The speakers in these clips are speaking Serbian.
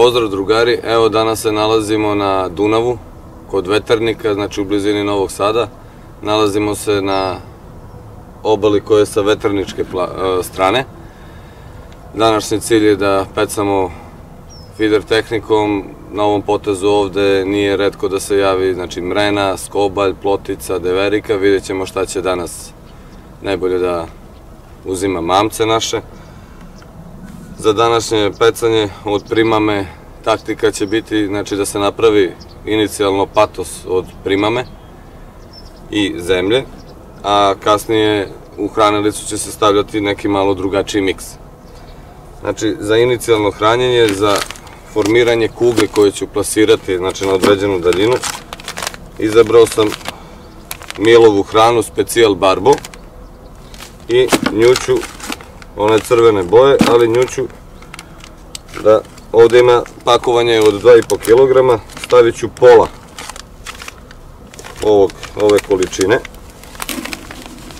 Pozdrav drugari, evo danas se nalazimo na Dunavu, kod Veternika, znači u blizini Novog Sada. Nalazimo se na obali koja je sa veterničke strane. Današnji cilj je da pecamo feeder tehnikom. Na ovom potezu ovde nije retko da se javi znači mrena, skobalj, plotica, deverika. Vidjet ćemo šta će danas najbolje da uzima mamce naše. Za današnje pecanje od primame taktika će biti znači da se napravi inicijalno patos od primame i zemlje, a kasnije u hranilicu će se stavljati neki malo drugačiji miks. Znači za inicijalno hranjenje, za formiranje kuge koje ću plasirati znači na određenu daljinu, izabrao sam milovu hranu Specijal Barbo i nju ću, one crvene boje, ali nju ću da ovde ima pakovanje od 2,5 kg, stavit ću pola ove količine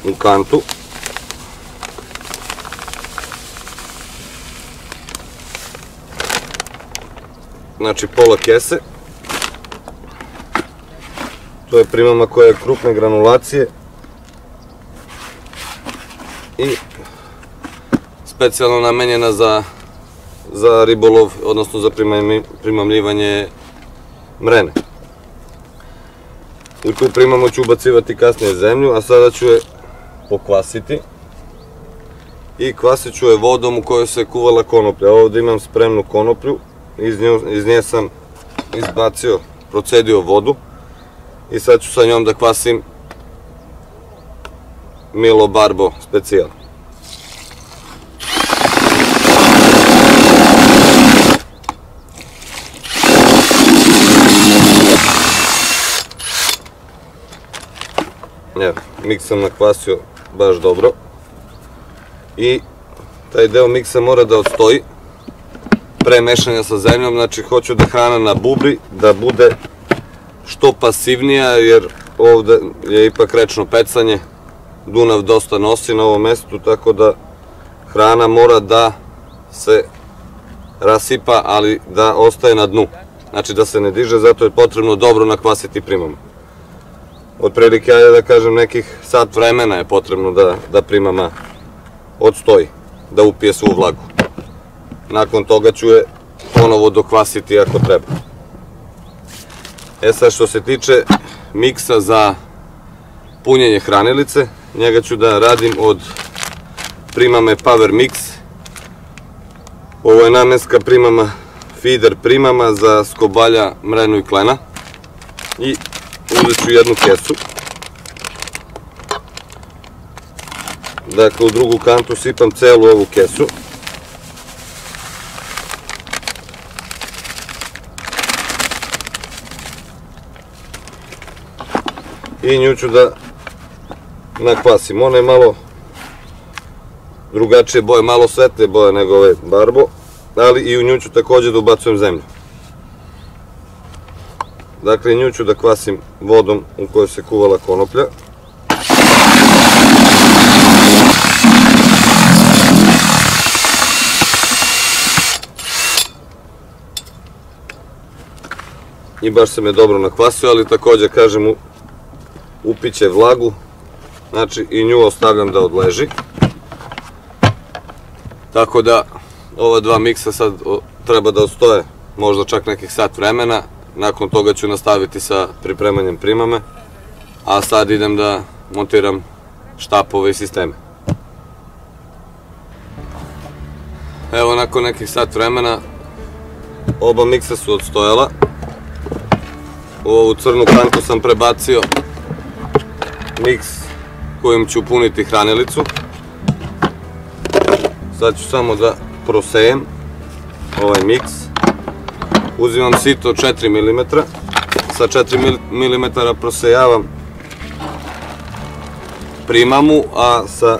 u kantu. Znači pola kese. To je primama koja je krupne granulacije i specijalno namenjena za ribolov, odnosno za primamljivanje mrene. U tu primamu ću ubacivati kasnije zemlju, a sada ću je pokvasiti. I kvasit ću je vodom u kojoj se kuvala konoplja. Ovdje imam spremnu konoplju, iz nje sam izbacio, procedio vodu i sad ću sa njom da kvasim Milo Barbo Specijal. Evo, miks sam nakvasio baš dobro i taj deo miksa mora da odstoji pre mešanja sa zemljom, znači hoću da hrana na bubri, da bude što pasivnija, jer ovde je ipak rečno pecanje, Dunav dosta nosi na ovom mestu, tako da hrana mora da se rasipa, ali da ostaje na dnu, znači da se ne diže, zato je potrebno dobro nakvasiti primamu. Otprilike, ajde da kažem, nekih sat vremena je potrebno da primama odstoji, da upije svu vlagu. Nakon toga ću je ponovo dokvasiti ako treba. E sad, što se tiče miksa za punjenje hranilice, njega ću da radim od primame Power Mix. Ovo je namenska primama, feeder primama za skobalja, mrenu i klena. I uzet ću jednu kesu. Dakle, u drugu kantu sipam celu ovu kesu. I nju ću da nakvasim. Ona je malo drugačije boje, malo svetlije boje nego ovaj Barbo, ali i u nju ću također da ubacujem zemlju. Dakle, nju ću da kvasim vodom u kojoj se kuvala konoplja. I baš se me dobro nakvasio, ali također, kažem, upiće vlagu, znači i nju ostavljam da odleži. Tako da, ova dva miksa sad treba da odstoje možda čak nekih sat vremena. Nakon toga ću nastaviti sa pripremanjem primame, a sad idem da montiram štapove i sisteme. Evo, nakon nekih sat vremena oba miksa su odstojala. U ovu crnu kantu sam prebacio miks kojim ću puniti hranilicu. Sad ću samo da prosejem ovaj miks. Uzimam sito od 4 mm, sa 4 mm prosejavam primamu, a sa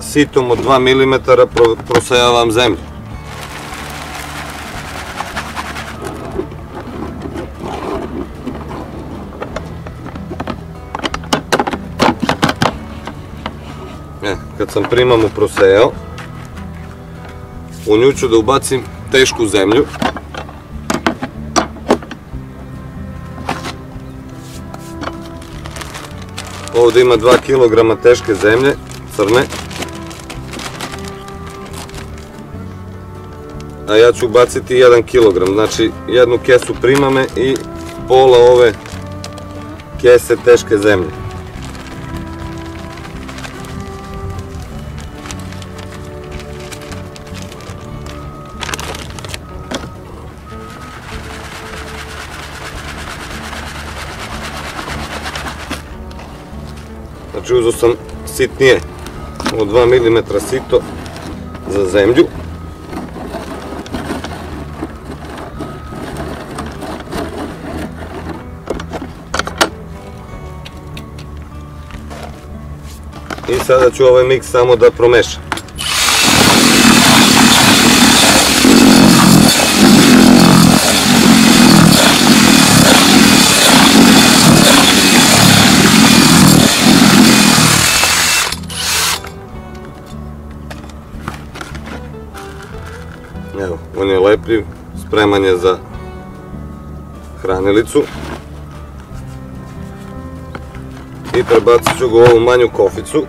sitom od 2 mm prosejavam zemlju. Kad sam primamu prosejao, u nju ću da ubacim tešku zemlju, Ovdje ima 2 kg teške zemlje, crne. A ja ću baciti 1 kg, znači jednu kesu primame i pola ove kese teške zemlje. Znači uzeo sam sitnije, od 2 mm sito za zemlju. I sada ću ovaj miks samo da promešam. Evo, on je lepljiv, spreman je za hranilicu. I prebacit ću ga u ovu manju koficu.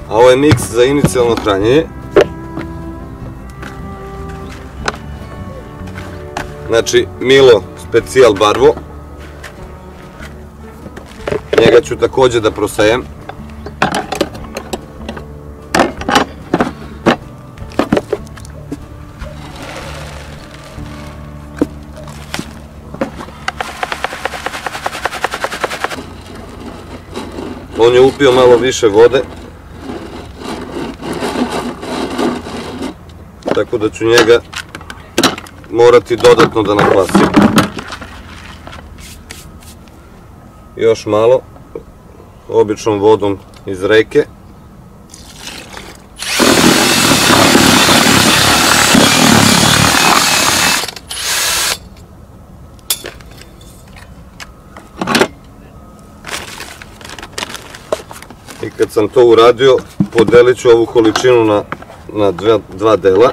A ovo je miks za inicijalno hranjenje. Znači Milo Specijal Barvo. Njega ću također da prosejem. On je upio malo više vode, tako da ću njega morati dodatno da nakvasim. Još malo, običnom vodom iz reke. I kad sam to uradio, podelit ću ovu količinu na dva dela.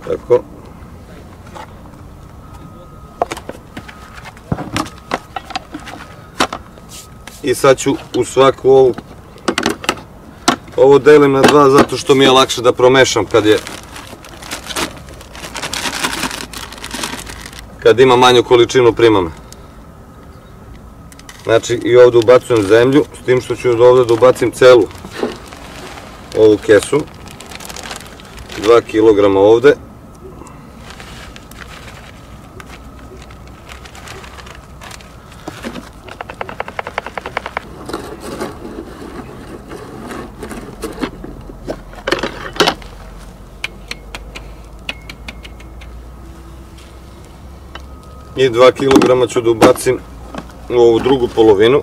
Tako. I sad ću u svaku ovu, ovo delim na dva zato što mi je lakše da promešam kad ima manju količinu primame. Znači i ovdje ubacujem zemlju, s tim što ću ovdje da ubacim celu ovu kesu. 2 kg ovdje. I 2 kg ću da ubacim u ovu drugu polovinu.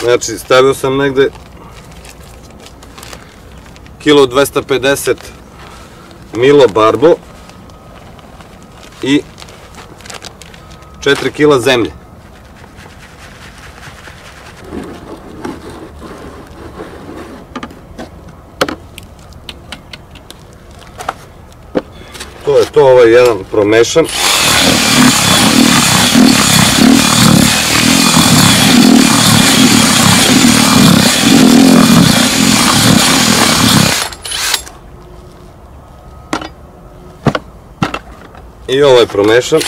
Znači stavio sam negde 1,250 kg Milo Barbo i 4 kg zemlje. To je to, ovaj jedan promešam. I ovaj promešam.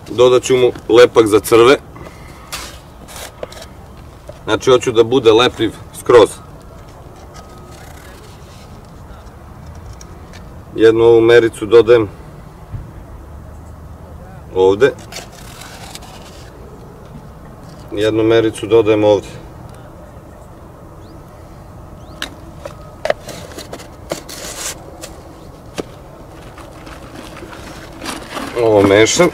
Dodat ću mu lepak za crve. Znači hoću da bude lepljiv skroz. Jednu ovu mericu dodajem ovdje. Jednu mericu dodajem ovdje. Ovo mešam.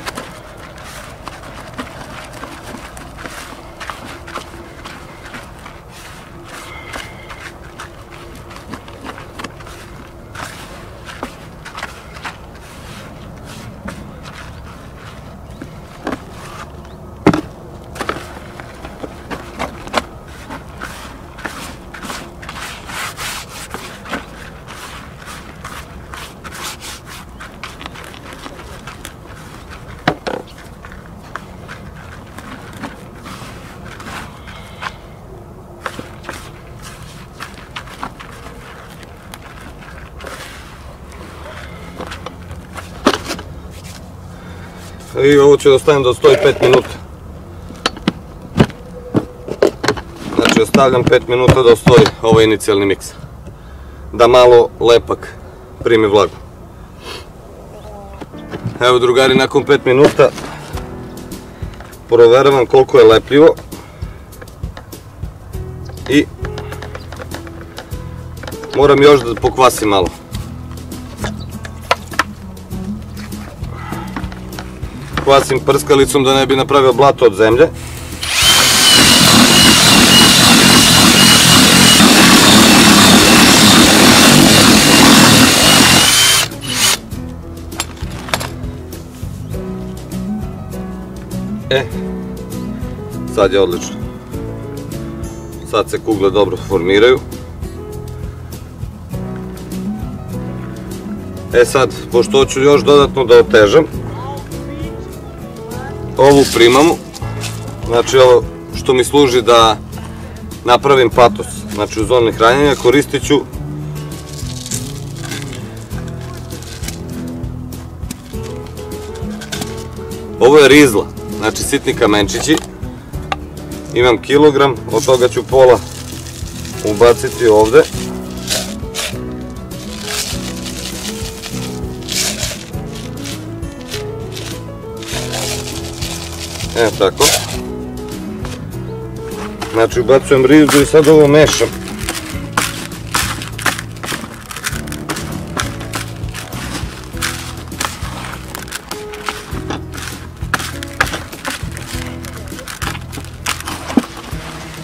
I ovo ću da ostavim da stoji 5 minuta. Znači ostavljam 5 minuta da stoji ovaj inicijalni miks. Da malo lepak primi vlagu. Evo drugari, nakon 5 minuta proveravam koliko je lepljivo. I moram još da pokvasim malo. Kvasim prskalicom da ne bi napravio blato od zemlje. Sad je odlično. Sad se kugle dobro formiraju. Sad, pošto hoću još dodatno da otežam ovu primamu, znači ovo što mi služi da napravim patos, znači u zoni hranjenja koristit ću ovo je rizla, znači sitni kamenčići, imam kilogram, od toga ću pola ubaciti ovde. Tako. Znači ubacujem rizlu i sad ovo mešam.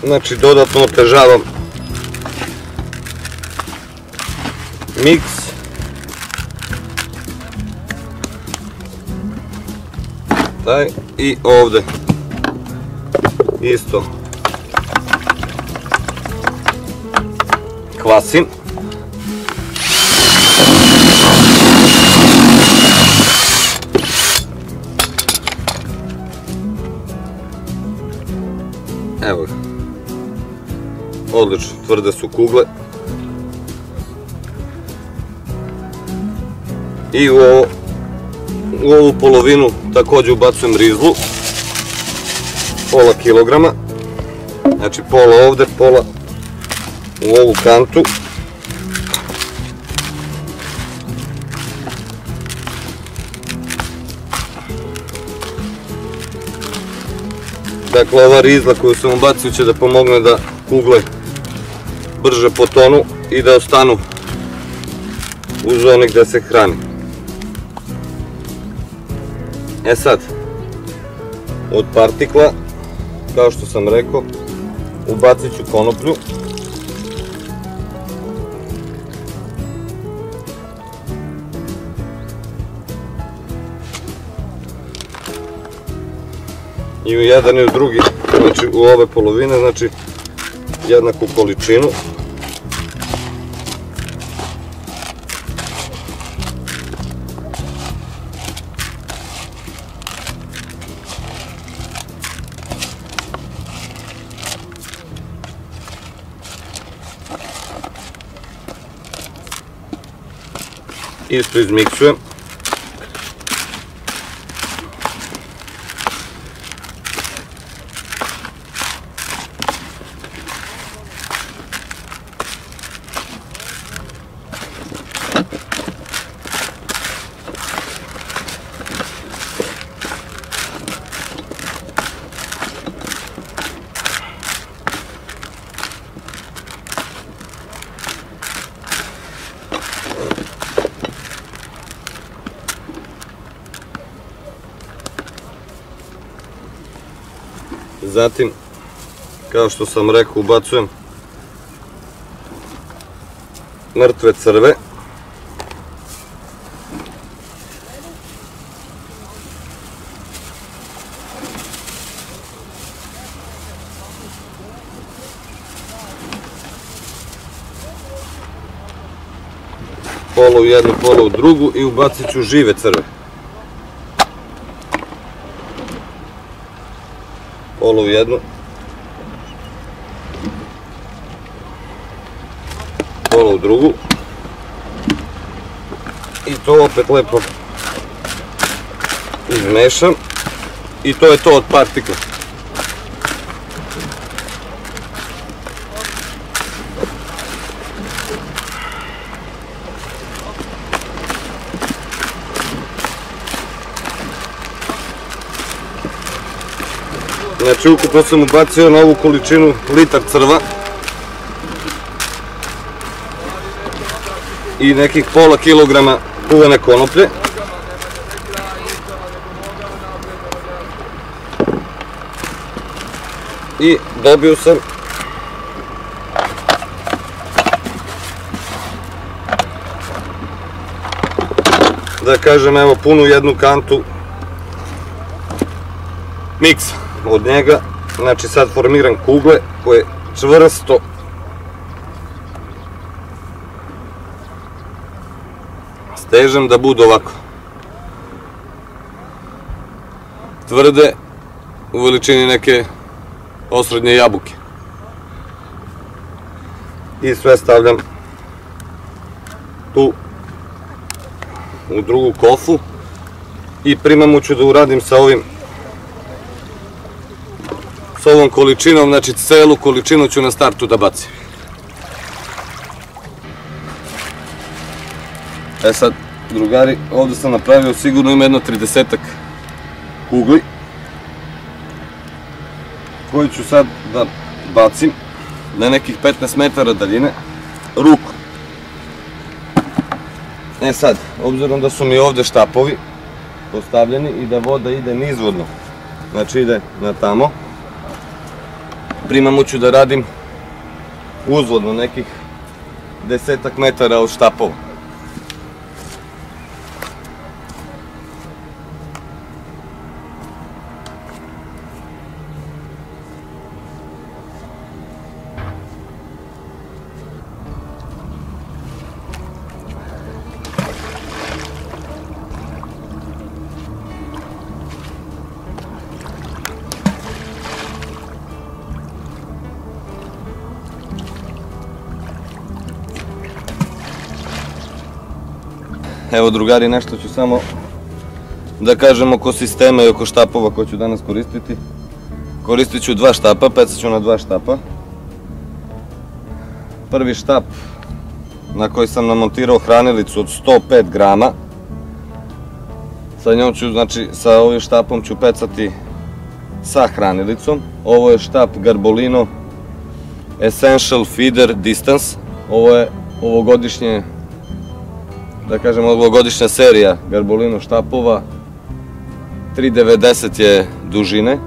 Znači dodatno otežavam miks. Taj i ovde isto kvasim. Evo ga. Odlično, tvrde su kugle. I u ovu polovinu također ubacujem rizlu. Pola kilograma. Znači pola ovde, pola u ovu kantu. Dakle, ova rizla koju sam ubacio će da pomogne da kugle brže potonu i da ostanu u zoni gde se hrani. Sad, od partikla, kao što sam rekao, ubacit ću konoplju. I u jedan i u drugi, znači u ove polovine, znači jednaku količinu. Isto izmiksujem. Zatim, kao što sam rekao, ubacujem mrtve crve. Pola u jednu, pola u drugu i ubacit ću žive crve. Pola u jednu, pola u drugu i to opet lepo izmešam i to je to od partikla. Znači, ukupno sam ubacio na ovu količinu litar crva i nekih pola kilograma kuvene konoplje. I dobio sam da kažem, evo, punu jednu kantu miksa od njega. Znači, sad formiram kugle koje čvrsto stežem da budu ovako tvrde, u veličini neke osrednje jabuke, i sve stavljam tu u drugu kofu i primamu ću da uradim sa ovom količinom. Znači, celu količinu ću na startu da bacim. E sad, drugari, ovdje sam napravio sigurno ima jedno 30-ak kugli koji ću sad da bacim na nekih 15 metara daljine rukom. E sad, obzirom da su mi ovdje štapovi postavljeni i da voda ide nizvodno, znači ide na tamo, primamu ću da radim uzvodno nekih 10-ak metara od štapova. Evo, drugari, nešto ću samo da kažem oko sistema i oko štapova koje ću danas koristiti. Koristit ću dva štapa, pecat ću na dva štapa. Prvi štap na koji sam namontirao hranilicu od 105 grama. Sa njom ću, znači, sa ovim štapom ću pecati sa hranilicom. Ovo je štap Garbolino Essential Feeder Distance. Ovo je ovogodišnje, da kažem, ovogodišnja serija Garbolino štapova. 3,90 je dužine.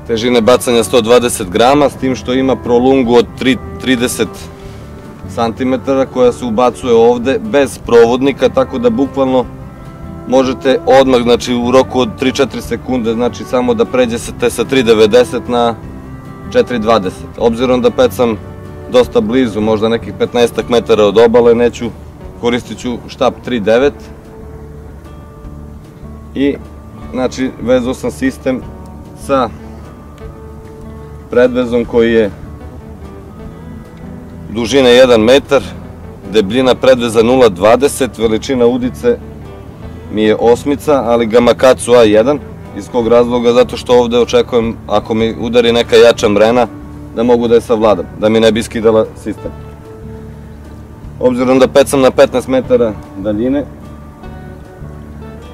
Težine bacanja 120 grama, s tim što ima prolungu od 30 cm koja se ubacuje ovde bez provodnika, tako da bukvalno možete odmah, znači u roku od 3-4 sekunde, znači samo da pređete sa 3,90 na 4,20. Obzirom da pecam dosta blizu, možda nekih 15 metara od obale, koristit ću štap 3,9 i znači vezao sam sistem sa predvezom koji je dužine 1 metar, debljina predveza 0,20, veličina udice mi je 8, ali Gamakatsu A1. Iz kog razloga? Zato što ovde očekujem, ako mi udari neka jača mrena, da mogu da je savladam, da mi ne bi skidala sistem. Obzirom da pecam na 15 metara daljine,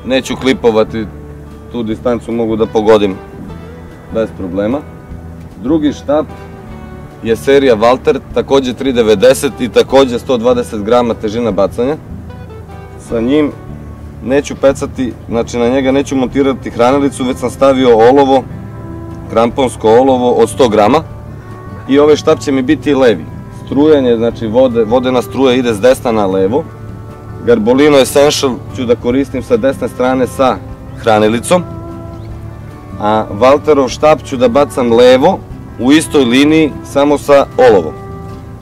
neću klipovati, tu distancu mogu da pogodim bez problema. Drugi štap je serija Walter, takođe 3,90 i takođe 120 grama težina bacanja. Sa njim neću pecati, znači na njega neću montirati hranilicu, već sam stavio olovo kramponsko olovo od 100 grama i ovaj štap će mi biti levi. Strujanje, znači vodena struja ide s desna na levo. Garbolino Essential ću da koristim sa desne strane sa hranilicom, a Valterov štap ću da bacam levo u istoj liniji samo sa olovom.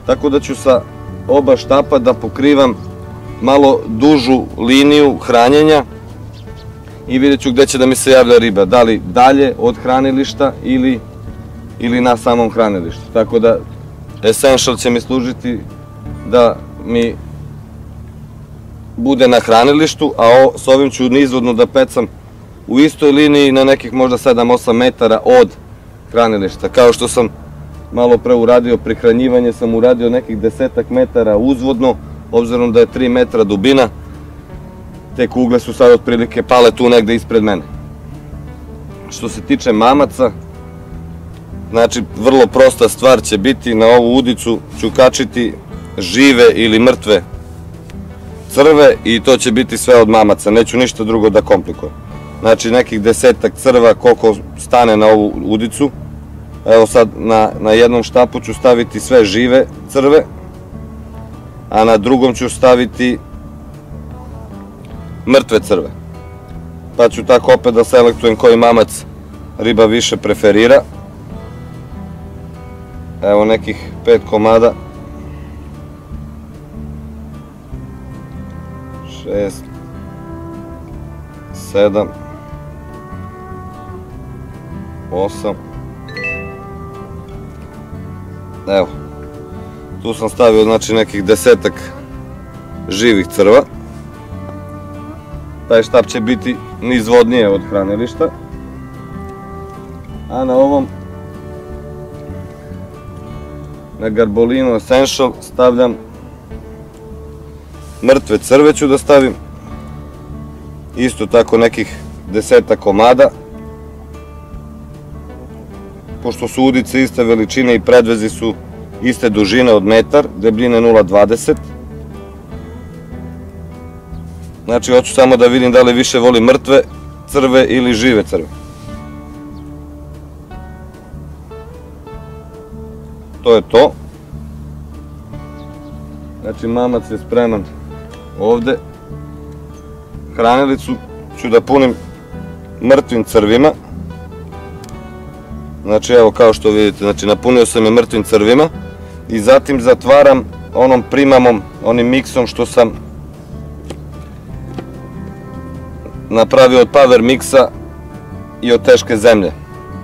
Tako da ću sa oba štapa da pokrivam malo dužu liniju hranjenja i vidjet ću gde će da mi se javlja riba, da li dalje od hranilišta ili na samom hranilištu. Tako da Essential će mi služiti da mi bude na hranilištu, a s ovim ću nizvodno da pecam u istoj liniji na nekih možda 7-8 metara od hranilišta. Kao što sam malo pre uradio prihranjivanje, sam uradio nekih 10 metara uzvodno, obzirom da je 3 metra dubina, te kugle su sad otprilike pale tu negde ispred mene. Što se tiče mamaca, znači vrlo prosta stvar će biti, na ovu udicu ću kačiti žive ili mrtve crve i to će biti sve od mamaca, neću ništa drugo da komplikujem. Znači nekih 10 crva koliko stane na ovu udicu. Evo sad na jednom štapu ću staviti sve žive crve, a na drugom ću staviti mrtve crve. Pa ću tako opet da selektujem koji mamac riba više preferira. Evo nekih 5 komada. 6, 7, 8. Evo, tu sam stavio znači nekih 10 živih crva. Taj štap će biti nizvodnije od hranilišta. A na ovom, na Garbolino Essential, stavljam mrtve crve, ću da stavim isto tako nekih 10 komada. Pošto su udice iste veličine i predvezi su iste dužine od metar, debljine 0,20. Znači hoću samo da vidim da li više voli mrtve crve ili žive crve. To je to. Znači mamac je spreman ovde. Hranilicu ću da punim mrtvim crvima. Znači evo kao što vidite, znači napunio sam je mrtvim crvima i zatim zatvaram onom primamom, onim miksom što sam napravio od Power Mixa i od teške zemlje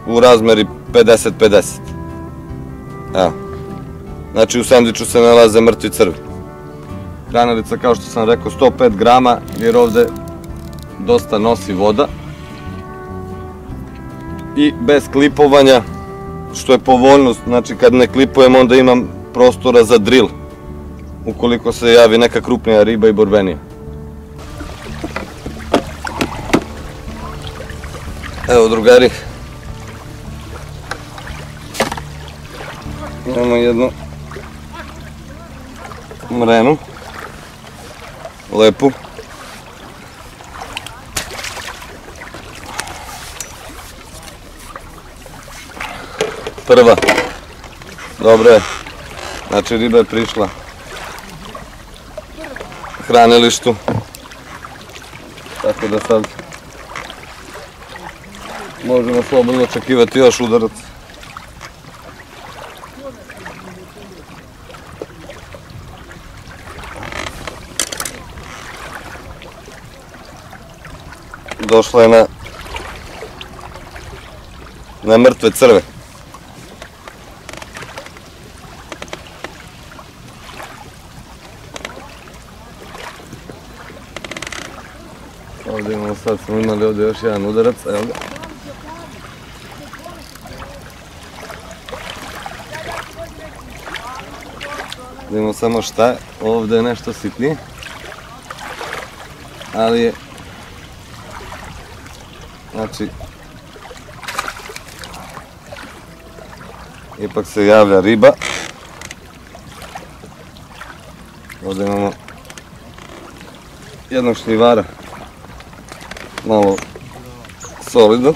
u razmeri 50-50. Evo. Znači u sendviču se nalaze mrtvi crvi. Hranilica, kao što sam rekao, 105 grama, jer ovde dosta nosi voda. I bez klipovanja, što je povoljnost, znači kad ne klipujem onda imam prostora za drill, ukoliko se javi neka krupnija riba i borbenija. Evo drugari, imamo jednu mrenu, lepu. Prva, dobro je, znači riba je prišla hranilištu, tako da sad možemo slobodno očekivati još udarac. Došla je na mrtve crve. Ovdje imamo, sad smo imali ovdje još jedan udarac, evo ga. Vidimo samo šta je, ovdje je nešto sitnije, ali je, znači, ipak se javlja riba. Ovdje imamo jednog šljivara, malo solidnog.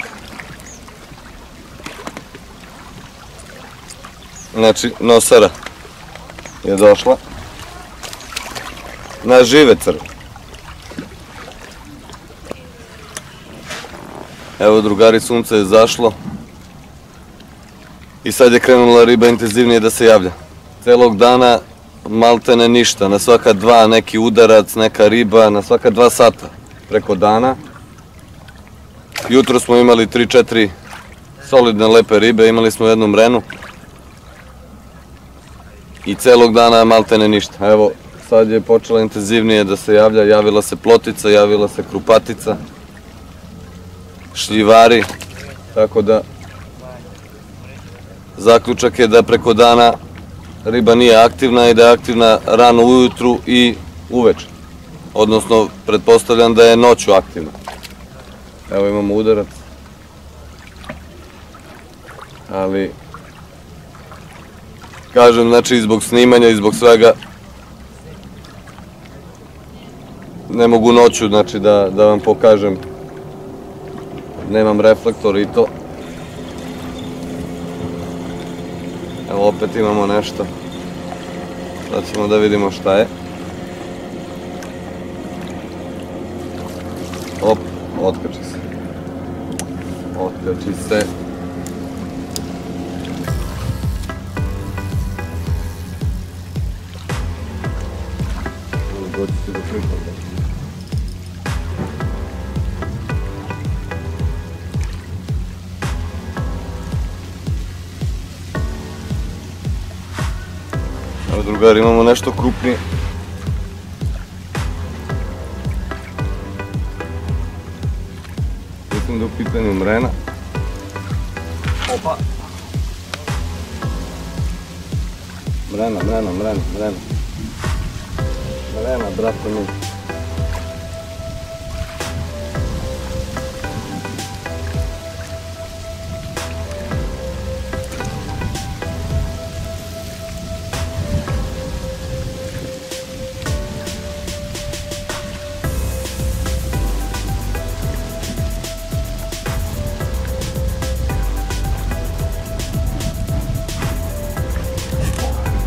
znači nosara je došla na žive crve. Evo drugari, sunce je zašlo i sad je krenula riba intenzivnije da se javlja. Celog dana maltene ništa, na svaka dva neki udarac, neka riba, na svaka 2 sata preko dana. Jutro smo imali 3-4 solidne lepe ribe, imali smo jednu mrenu i celog dana maltene ništa. Evo, sad je počela intenzivnije da se javlja, javila se plotica, javila se krupatica, šljivari, tako da zaključak je da preko dana riba nije aktivna i da je aktivna rano ujutru i uveče. Odnosno, pretpostavljam da je noću aktivna. Evo imamo udarac. Ali, kažem, znači, zbog snimanja i zbog svega, ne mogu noću, znači, da vam pokažem. Nemam reflektor i to. Evo, opet imamo nešto. Sad ćemo da vidimo šta je. Op, otkači se. Otkači se. Doći se do pripada. Evo drugari, imamo nešto krupnije. Mislim da je u pitanju mrena. Opa! Mrena. Mrena, brate mi.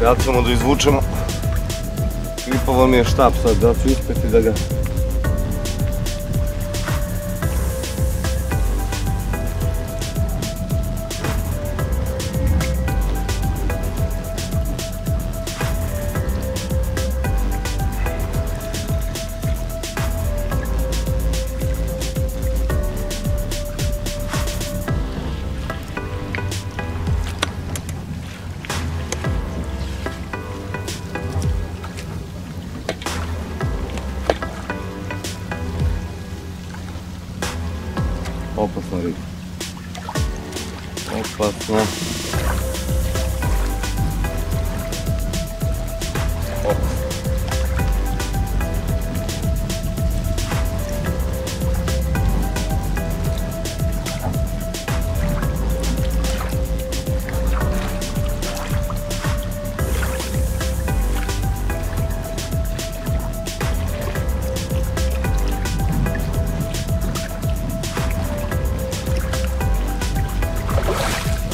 Ja ćemo da izvučemo. Kripavo mi je štap sad, da ću uspeti da ga... Opasna riba. Opasna.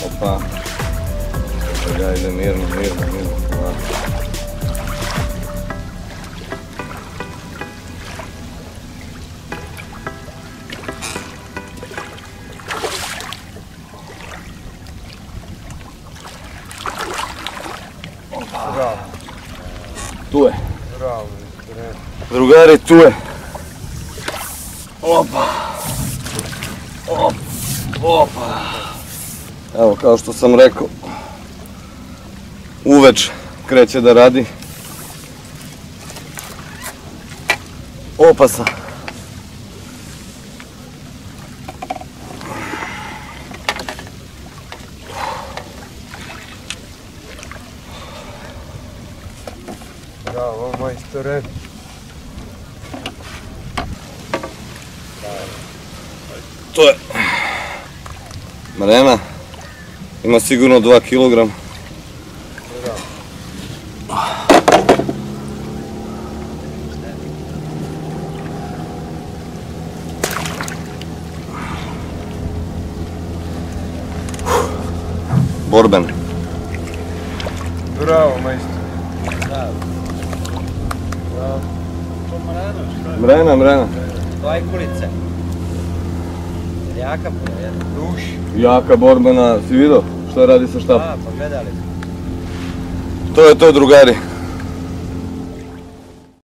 Opa. Ja ide mirno. Bravo. Tu je. Bravo. Drugari, tu je. Opa. Opa. Evo, kao što sam rekao, uveč kreće da radi. Opasna. Bravo, majstore. To je mrena. Ima sigurno 2 kg. Borben. Bravo, majstor. Da. Bravo. To Mrano, što je? Mrena, Mrena. Lajkulice. Jaka puno, jedna. Duš. Jaka borbena, si vidio šta radi sa štapom? Da, pa gledali smo. To je to, drugari.